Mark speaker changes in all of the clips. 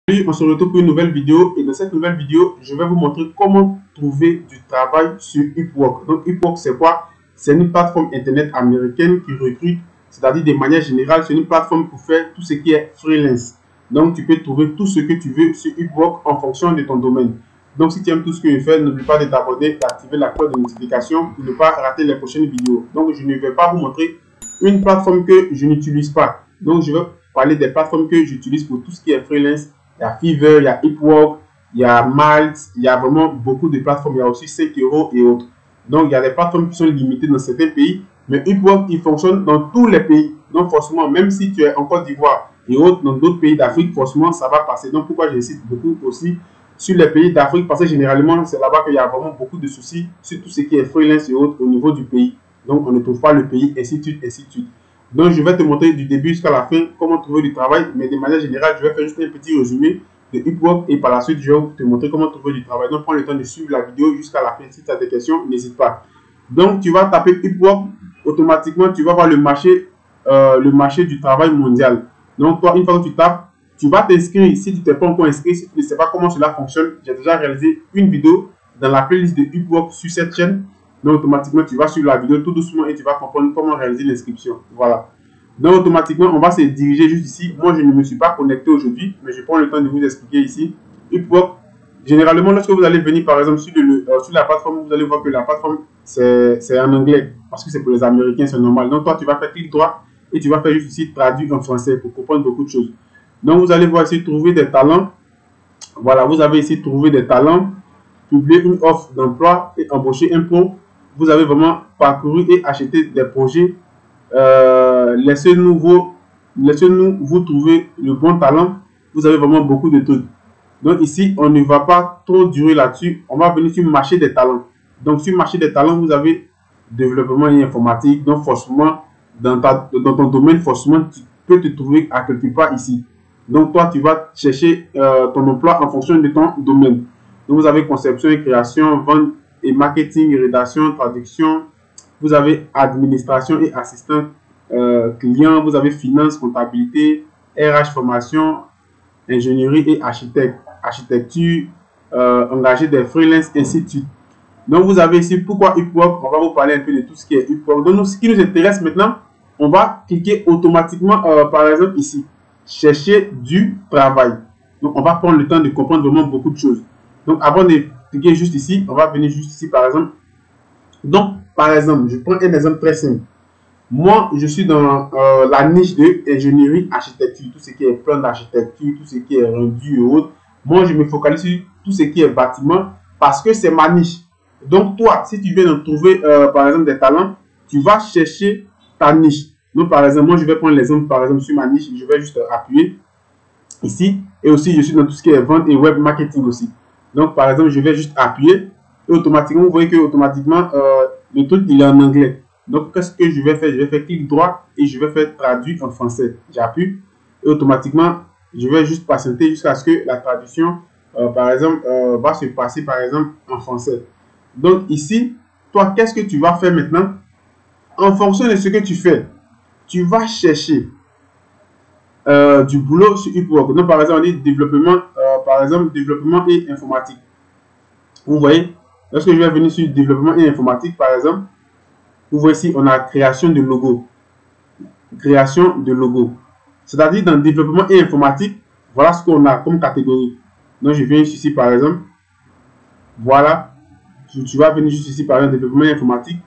Speaker 1: Salut, on se retrouve pour une nouvelle vidéo et dans cette nouvelle vidéo, je vais vous montrer comment trouver du travail sur Upwork. Donc Upwork, c'est quoi? C'est une plateforme internet américaine qui recrute, c'est-à-dire de manière générale, c'est une plateforme pour faire tout ce qui est freelance. Donc tu peux trouver tout ce que tu veux sur Upwork en fonction de ton domaine. Donc si tu aimes tout ce que je fais, n'oublie pas de t'abonner, d'activer la cloche de notification pour ne pas rater les prochaines vidéos. Donc je ne vais pas vous montrer une plateforme que je n'utilise pas. Donc je vais parler des plateformes que j'utilise pour tout ce qui est freelance. Il y a Fiverr, il y a Upwork, il y a Malt, il y a vraiment beaucoup de plateformes. Il y a aussi 5 euros et autres. Donc, il y a des plateformes qui sont limitées dans certains pays, mais Upwork, il fonctionne dans tous les pays. Donc, forcément, même si tu es en Côte d'Ivoire et autres, dans d'autres pays d'Afrique, forcément, ça va passer. Donc, pourquoi j'insiste beaucoup aussi sur les pays d'Afrique? Parce que généralement, c'est là-bas qu'il y a vraiment beaucoup de soucis sur tout ce qui est freelance et autres au niveau du pays. Donc, on ne trouve pas le pays, ainsi de suite, ainsi de suite. Donc, je vais te montrer du début jusqu'à la fin comment trouver du travail. Mais de manière générale, je vais faire juste un petit résumé de Upwork et par la suite, je vais te montrer comment trouver du travail. Donc, prends le temps de suivre la vidéo jusqu'à la fin. Si tu as des questions, n'hésite pas. Donc, tu vas taper Upwork. Automatiquement, tu vas voir le marché du travail mondial. Donc, toi, une fois que tu tapes, tu vas t'inscrire. Si tu t'es pas encore inscrit, si tu ne sais pas comment cela fonctionne, j'ai déjà réalisé une vidéo dans la playlist de Upwork sur cette chaîne. Donc, automatiquement, tu vas suivre la vidéo tout doucement et tu vas comprendre comment réaliser l'inscription. Voilà. Donc, automatiquement, on va se diriger juste ici. Moi, je ne me suis pas connecté aujourd'hui, mais je prends le temps de vous expliquer ici. Upwork, généralement, lorsque vous allez venir, par exemple, sur la plateforme, vous allez voir que la plateforme, c'est en anglais. Parce que c'est pour les Américains, c'est normal. Donc, toi, tu vas faire clic droit et tu vas faire juste ici traduire en français pour comprendre beaucoup de choses. Donc, vous allez voir ici trouver des talents. Voilà, vous avez ici trouver des talents, publier une offre d'emploi et embaucher un pro. Vous avez vraiment parcouru et acheté des projets. Laissez-nous vous trouver le bon talent. Vous avez vraiment beaucoup de trucs. Donc ici, on ne va pas trop durer là-dessus. On va venir sur le marché des talents. Donc sur le marché des talents, vous avez développement et informatique. Donc forcément, dans ton domaine, forcément, tu peux te trouver à quelque part ici. Donc toi, tu vas chercher ton emploi en fonction de ton domaine. Donc vous avez conception et création, vente et marketing, rédaction, traduction. Vous avez administration et assistant client. Vous avez finance, comptabilité, RH, formation, ingénierie et architecture, engager des freelances, ainsi de suite. Donc, vous avez ici pourquoi Upwork. On va vous parler un peu de tout ce qui est Upwork. Donc, ce qui nous intéresse maintenant, on va cliquer automatiquement, par exemple, ici, chercher du travail. Donc, on va prendre le temps de comprendre vraiment beaucoup de choses. Donc, avant de cliquer juste ici, on va venir juste ici, par exemple. Donc, par exemple, je prends un exemple très simple. Moi, je suis dans la niche de ingénierie architecture, tout ce qui est plan d'architecture, tout ce qui est rendu et autres. Moi, je me focalise sur tout ce qui est bâtiment parce que c'est ma niche. Donc, toi, si tu viens de trouver, par exemple, des talents, tu vas chercher ta niche. Donc, par exemple, moi, je vais prendre l'exemple, par exemple, sur ma niche, je vais juste appuyer ici. Et aussi, je suis dans tout ce qui est vente et web marketing aussi. Donc, par exemple, je vais juste appuyer et automatiquement, vous voyez que automatiquement, le truc, il est en anglais. Donc, qu'est-ce que je vais faire? Je vais faire clic droit et je vais faire traduire en français. J'appuie et automatiquement, je vais juste patienter jusqu'à ce que la traduction, par exemple, va se passer, par exemple, en français. Donc, ici, toi, qu'est-ce que tu vas faire maintenant? En fonction de ce que tu fais, tu vas chercher du boulot sur Upwork. Donc, par exemple, on dit développement, par exemple, développement et informatique. Vous voyez, lorsque je vais venir sur développement et informatique, par exemple, vous voyez ici, on a création de logo. Création de logo. C'est-à-dire dans développement et informatique, voilà ce qu'on a comme catégorie. Donc, je viens ici, par exemple. Voilà. Tu vas venir juste ici, par exemple, développement et informatique.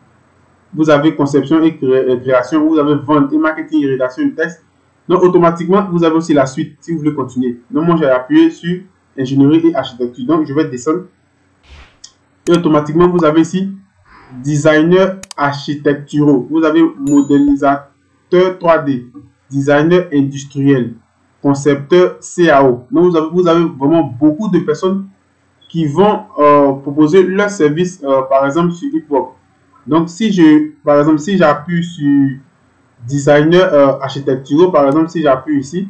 Speaker 1: Vous avez conception et création. Vous avez vente et marketing et rédaction de texte. Donc, automatiquement, vous avez aussi la suite si vous voulez continuer. Donc, moi, j'ai appuyé sur ingénierie et architecture. Donc, je vais descendre. Et automatiquement, vous avez ici designer architecturaux, vous avez modélisateur 3D, designer industriel, concepteur CAO. Donc vous avez vraiment beaucoup de personnes qui vont proposer leurs services, par exemple sur Upwork. Donc par exemple, si j'appuie sur designer architecturaux, par exemple, si j'appuie ici,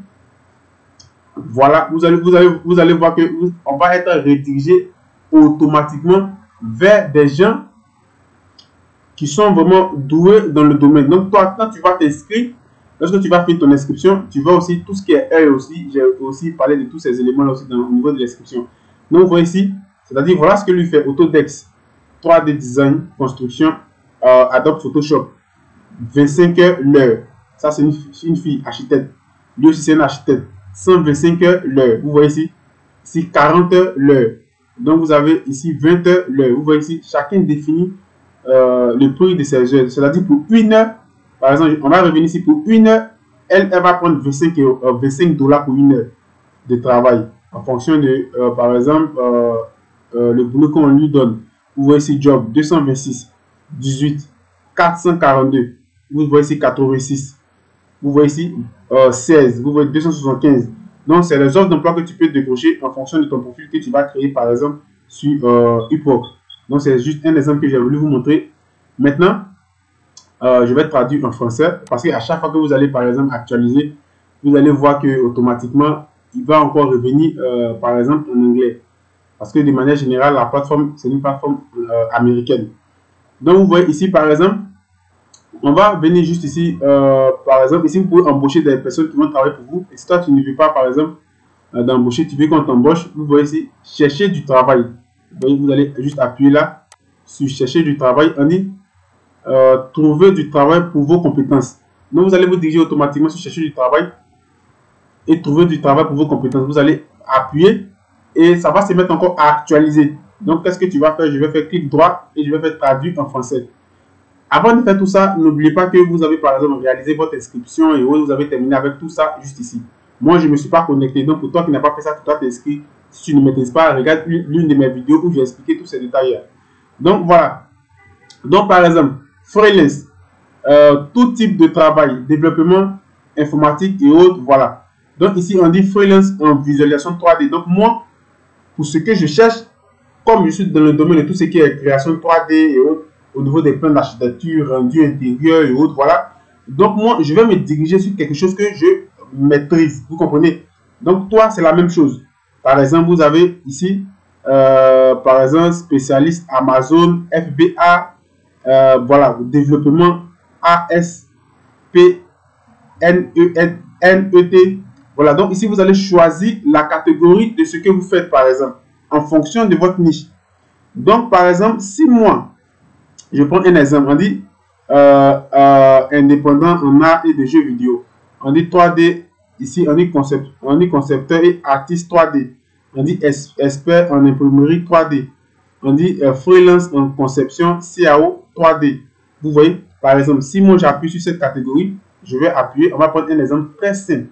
Speaker 1: voilà, vous allez voir que on va être redirigé automatiquement vers des gens qui sont vraiment doués dans le domaine. Donc, toi, quand tu vas t'inscrire, Lorsque tu vas finir ton inscription, tu vois aussi tout ce qui est heure aussi. J'ai aussi parlé de tous ces éléments là aussi au niveau de l'inscription. Donc, vous voyez ici, c'est-à-dire, voilà ce que lui fait Autodesk, 3D Design, construction, Adobe Photoshop, 25 heures l'heure. Ça, c'est une fille architecte. Lui aussi, c'est un architecte. 125 heures l'heure. Vous voyez ici, 40 heures l'heure. Donc, vous avez ici 20 heures l'heure. Vous voyez ici, chacun définit le prix de ses heures. C'est-à-dire, pour une heure, par exemple, on va revenir ici pour une heure, elle va prendre 25 $ pour une heure de travail. En fonction de, par exemple, le boulot qu'on lui donne. Vous voyez ici, job 226, 18, 442. Vous voyez ici, 86. Vous voyez ici, 16. Vous voyez 275. Donc, c'est les offres d'emploi que tu peux décrocher en fonction de ton profil que tu vas créer, par exemple, sur Upwork. Donc, c'est juste un exemple que j'ai voulu vous montrer. Maintenant, je vais traduire en français parce qu'à chaque fois que vous allez, par exemple, actualiser, vous allez voir que automatiquement, il va encore revenir, par exemple, en anglais. Parce que de manière générale, la plateforme, c'est une plateforme américaine. Donc, vous voyez ici, par exemple, on va venir juste ici, par exemple, ici, vous pouvez embaucher des personnes qui vont travailler pour vous. Et si toi, tu ne veux pas, par exemple, d'embaucher, tu veux qu'on t'embauche, vous voyez ici, chercher du travail. Vous voyez, vous allez juste appuyer là, sur chercher du travail. On dit, trouver du travail pour vos compétences. Donc, vous allez vous diriger automatiquement sur chercher du travail et trouver du travail pour vos compétences. Vous allez appuyer et ça va se mettre encore à actualiser. Donc, qu'est-ce que tu vas faire? Je vais faire clic droit et je vais faire traduire en français. Avant de faire tout ça, n'oubliez pas que vous avez par exemple réalisé votre inscription et vous avez terminé avec tout ça juste ici. Moi, je ne me suis pas connecté. Donc, pour toi qui n'as pas fait ça, tu dois t'inscrire. Si tu ne maîtrises pas, regarde l'une de mes vidéos où j'ai expliqué tous ces détails. Donc, voilà. Donc, par exemple, freelance, tout type de travail, développement informatique et autres, voilà. Donc, ici, on dit freelance en visualisation 3D. Donc, moi, pour ce que je cherche, comme je suis dans le domaine de tout ce qui est création 3D et autres, au niveau des plans d'architecture, rendu intérieur et autres, voilà. Donc, moi, je vais me diriger sur quelque chose que je maîtrise. Vous comprenez? Donc, toi, c'est la même chose. Par exemple, vous avez ici, par exemple, spécialiste Amazon, FBA, voilà, développement ASP, NET. Voilà, donc ici, vous allez choisir la catégorie de ce que vous faites, par exemple, en fonction de votre niche. Donc, par exemple, si moi, je prends un exemple, on dit indépendant en art et de jeux vidéo. On dit 3D, ici, on dit concepteur et artiste 3D. On dit expert en imprimerie 3D. On dit freelance en conception CAO 3D. Vous voyez, par exemple, si moi j'appuie sur cette catégorie, je vais appuyer, on va prendre un exemple très simple.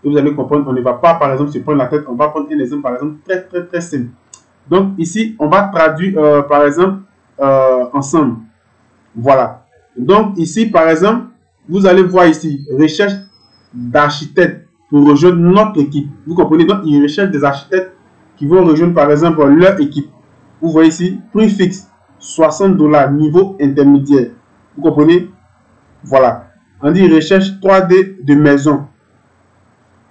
Speaker 1: Et vous allez comprendre, on ne va pas, par exemple, se prendre la tête, on va prendre un exemple, par exemple, très simple. Donc, ici, on va traduire, par exemple, ensemble. Voilà. Donc, ici, par exemple, vous allez voir ici, recherche d'architectes pour rejoindre notre équipe. Vous comprenez? Donc, ils recherchent des architectes qui vont rejoindre, par exemple, leur équipe. Vous voyez ici, prix fixe, 60 $, niveau intermédiaire. Vous comprenez? Voilà. On dit recherche 3D de maison.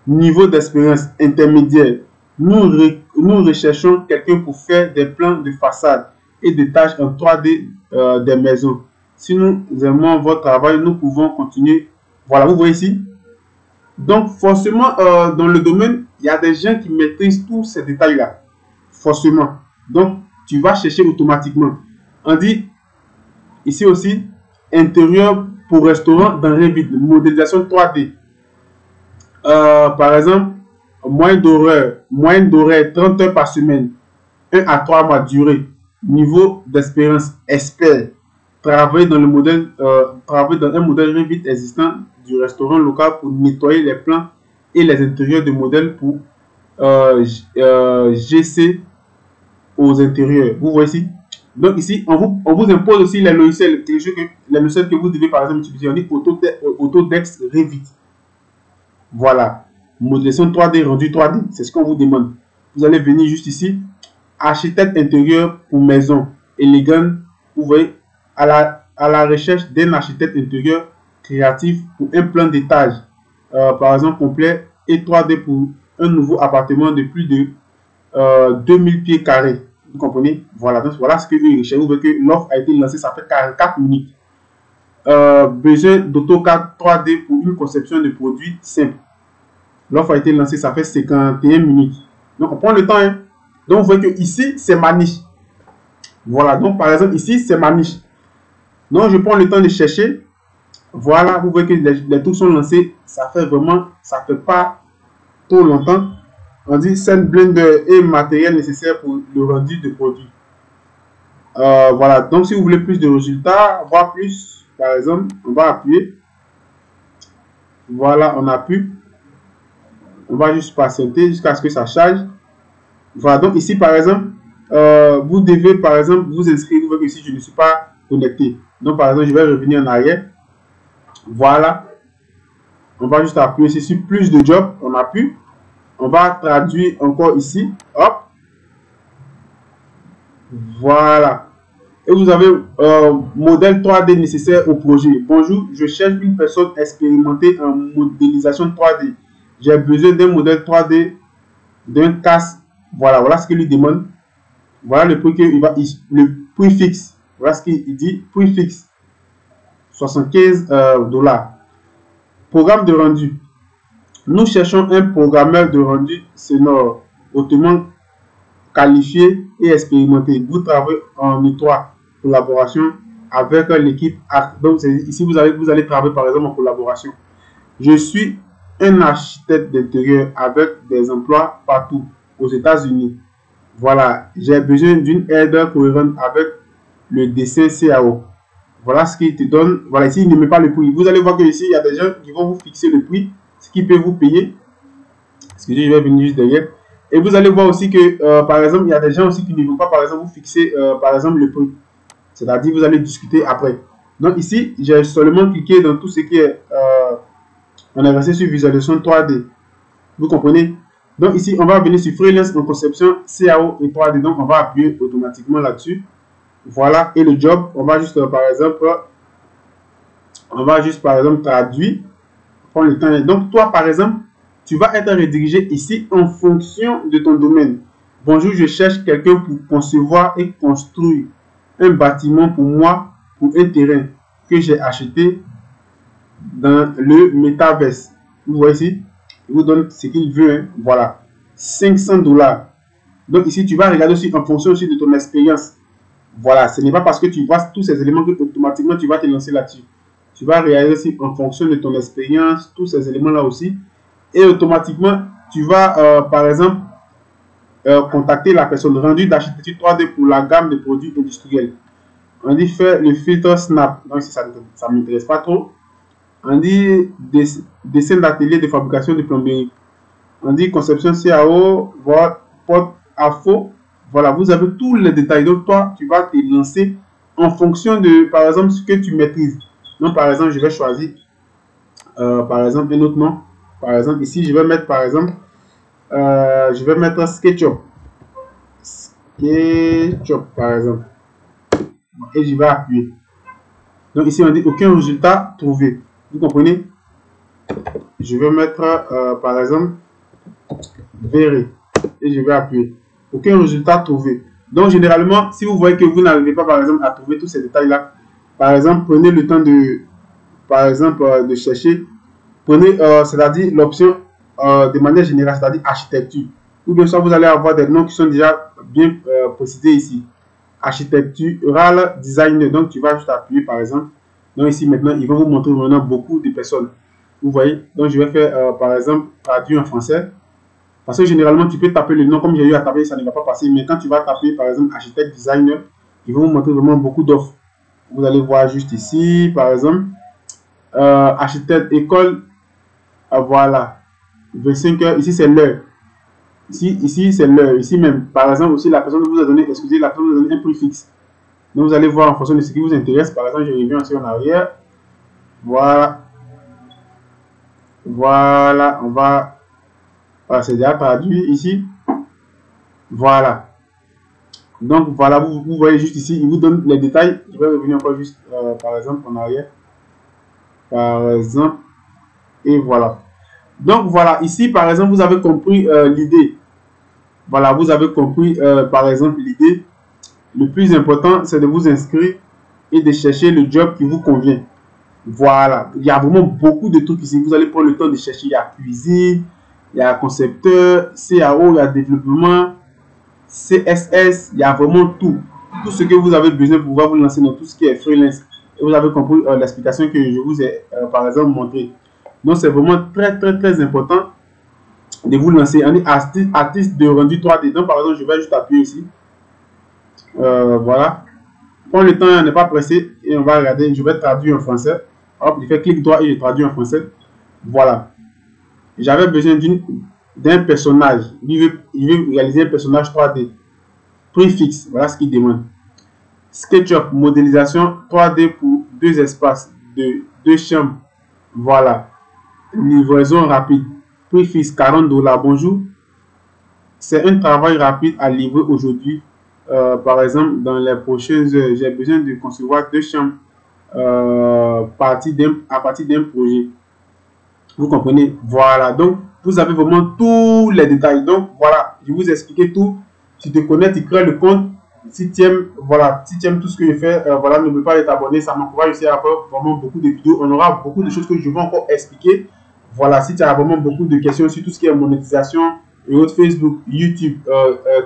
Speaker 1: Niveau d'expérience intermédiaire. Nous recherchons quelqu'un pour faire des plans de façade et des tâches en 3D des maisons. Si nous aimons votre travail, nous pouvons continuer. Voilà, vous voyez ici. Donc, forcément, dans le domaine, il y a des gens qui maîtrisent tous ces détails-là. Forcément. Donc, tu vas chercher automatiquement. On dit ici aussi, intérieur pour restaurant dans Revit, modélisation 3D. Par exemple, moyenne d'horaire, 30 heures par semaine, 1 à 3 mois durée, niveau d'expérience expert, travailler dans un modèle Revit existant du restaurant local pour nettoyer les plans et les intérieurs de modèles pour GC aux intérieurs. Vous voyez ici. Donc ici, on vous impose aussi les logiciels que vous devez par exemple utiliser. On dit Autodesk Revit. Voilà. Modélisation 3D, rendu 3D. C'est ce qu'on vous demande. Vous allez venir juste ici. Architecte intérieur pour maison. Élégant. Vous voyez, à la recherche d'un architecte intérieur créatif pour un plan d'étage. Par exemple, complet et 3D pour un nouveau appartement de plus de 2000 pieds carrés. Vous comprenez? Voilà. Donc, voilà ce que vous recherchez. Vous voyez que l'offre a été lancée, ça fait 44 minutes. besoin d'AutoCAD 3D pour une conception de produits simple. L'offre a été lancée, ça fait 51 minutes. Donc, on prend le temps. Hein. Donc, vous voyez que ici, c'est ma niche. Voilà. Donc, par exemple, ici, c'est ma niche. Donc, je prends le temps de chercher. Voilà. Vous voyez que les trucs sont lancés. Ça fait vraiment, ça fait pas trop longtemps. On dit Scene Blender et matériel nécessaire pour le rendu de produit. Voilà. Donc, si vous voulez plus de résultats, voir plus, par exemple, on va appuyer. Voilà, on appuie. On va juste patienter jusqu'à ce que ça charge. Voilà, donc ici, par exemple, vous devez, par exemple, vous inscrire. Vous voyez que ici, je ne suis pas connecté. Donc, par exemple, je vais revenir en arrière. Voilà. On va juste appuyer ici sur plus de job. On appuie. On va traduire encore ici. Hop. Voilà. Et vous avez modèle 3D nécessaire au projet. Bonjour, je cherche une personne expérimentée en modélisation 3D. J'ai besoin d'un modèle 3D, d'un casque. Voilà, voilà ce qu'il lui demande. Voilà le prix qu'il va, le prix fixe. Voilà ce qu'il dit, prix fixe. 75 $. Programme de rendu. Nous cherchons un programmeur de rendu sonore hautement qualifié et expérimenté. Vous travaillez en étroite collaboration avec l'équipe. Donc ici vous allez travailler par exemple en collaboration. Je suis un architecte d'intérieur avec des emplois partout aux États-Unis. Voilà, j'ai besoin d'une aide cohérente avec le dessin CAO. Voilà ce qu'il te donne. Voilà, ici il ne met pas le prix. Vous allez voir que ici il y a des gens qui vont vous fixer le prix, ce qui peut vous payer. Excusez, je vais venir juste derrière. Et vous allez voir aussi que, par exemple, il y a des gens aussi qui ne vont pas, par exemple, vous fixer, par exemple, le prix. C'est-à-dire, vous allez discuter après. Donc ici, j'ai seulement cliqué dans tout ce qui est, on est resté sur visualisation 3D. Vous comprenez? Donc ici, on va venir sur freelance en conception CAO et 3D. Donc, on va appuyer automatiquement là-dessus. Voilà. Et le job, on va juste, par exemple, traduire. Prendre le temps. Donc, toi, par exemple, tu vas être redirigé ici en fonction de ton domaine. Bonjour, je cherche quelqu'un pour concevoir et construire un bâtiment pour moi, pour un terrain que j'ai acheté dans le Metaverse. Vous voyez ici, il vous donne ce qu'il veut. Hein. Voilà, 500 $. Donc ici, tu vas regarder aussi en fonction aussi de ton expérience. Voilà, ce n'est pas parce que tu vois tous ces éléments que automatiquement tu vas te lancer là-dessus. Tu vas regarder aussi en fonction de ton expérience, tous ces éléments-là aussi. Et automatiquement, tu vas, par exemple, contacter la personne rendue d'architecture 3D pour la gamme de produits industriels. On dit faire le filtre Snap. Donc, ça ne m'intéresse pas trop. On dit dessin d'atelier de fabrication de plomberie. On dit conception CAO, porte à faux. Voilà, vous avez tous les détails. Donc, toi, tu vas te lancer en fonction de, par exemple, ce que tu maîtrises. Donc, par exemple, je vais choisir, par exemple, un autre nom. Par exemple, ici, je vais mettre, par exemple, je vais mettre SketchUp. SketchUp, par exemple. Et je vais appuyer. Donc, ici, on dit aucun résultat trouvé. Vous comprenez? Je vais mettre, par exemple, verrez. Et je vais appuyer. Aucun résultat trouvé. Donc, généralement, si vous voyez que vous n'arrivez pas, par exemple, à trouver tous ces détails-là, par exemple, prenez le temps de, par exemple, de chercher. Prenez, c'est-à-dire l'option de manière générale, c'est-à-dire architecture. Ou bien soit vous allez avoir des noms qui sont déjà bien précisés ici. Architectural designer. Donc, tu vas juste appuyer, par exemple. Donc, ici, maintenant, ils vont vous montrer maintenant beaucoup de personnes. Vous voyez? Donc, je vais faire, par exemple, traduire en français. Parce que généralement, tu peux taper le nom comme j'ai eu à taper, ça ne va pas passer. Mais quand tu vas taper, par exemple, architecte designer, ils vont vous montrer vraiment beaucoup d'offres. Vous allez voir juste ici, par exemple, architecte école. Voilà, 25 heures. Ici, c'est l'heure. Ici c'est l'heure. Ici même, par exemple, aussi, la personne vous a donné, excusez, la personne vous a donné un prix fixe. Donc, vous allez voir en fonction de ce qui vous intéresse. Par exemple, je reviens aussi en arrière. Voilà. Voilà, on va. Voilà, c'est déjà traduit ici. Voilà. Donc, voilà, vous voyez juste ici, il vous donne les détails. Je vais revenir encore juste, par exemple, en arrière. Par exemple. Et voilà. Donc, voilà, ici, par exemple, vous avez compris l'idée. Voilà, vous avez compris, par exemple, l'idée. Le plus important, c'est de vous inscrire et de chercher le job qui vous convient. Voilà, il y a vraiment beaucoup de trucs ici. Vous allez prendre le temps de chercher. Il y a cuisine, il y a concepteur, CAO, il y a développement, CSS, il y a vraiment tout. Tout ce que vous avez besoin pour pouvoir vous lancer dans tout ce qui est freelance. Et vous avez compris l'explication que je vous ai par exemple montré. Donc c'est vraiment très important de vous lancer. On est artiste de rendu 3D. Donc par exemple, je vais juste appuyer ici. Voilà. Prends le temps, on n'est pas pressé et on va regarder. Je vais traduire en français. Hop, je fais clic droit et je traduis en français. Voilà. J'avais besoin d'un personnage. Il veut réaliser un personnage 3D. Prix fixe, voilà ce qu'il demande. SketchUp, modélisation 3D pour 2 espaces, de 2 chambres. Voilà. Livraison rapide. Prix fixe 40 $. Bonjour. C'est un travail rapide à livrer aujourd'hui. Par exemple, dans les prochaines heures, j'ai besoin de concevoir 2 chambres à partir d'un projet. Vous comprenez? Voilà. Donc, vous avez vraiment tous les détails. Donc, voilà. Je vous ai expliqué tout. Si tu te connais, tu crées le compte. Si tu aimes, voilà, si tu aimes tout ce que je fais, voilà, n'oublie pas de t'abonner. Ça m'encourage aussi à faire vraiment beaucoup de vidéos. On aura beaucoup de choses que je vais encore expliquer. Voilà, si tu as vraiment beaucoup de questions sur tout ce qui est monétisation et autres, Facebook, YouTube,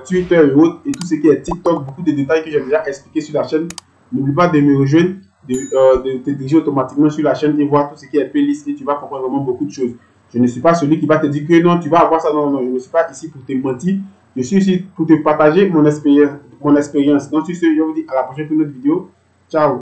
Speaker 1: Twitter et tout ce qui est TikTok, beaucoup de détails que j'ai déjà expliqué sur la chaîne. N'oublie pas de me rejoindre, de te diriger automatiquement sur la chaîne et voir tout ce qui est playlist et tu vas comprendre vraiment beaucoup de choses. Je ne suis pas celui qui va te dire que non, tu vas avoir ça. Non, je ne suis pas ici pour te mentir. Je suis ici pour te partager mon expérience. Donc, sur ce, je vous dis à la prochaine pour une autre vidéo. Ciao.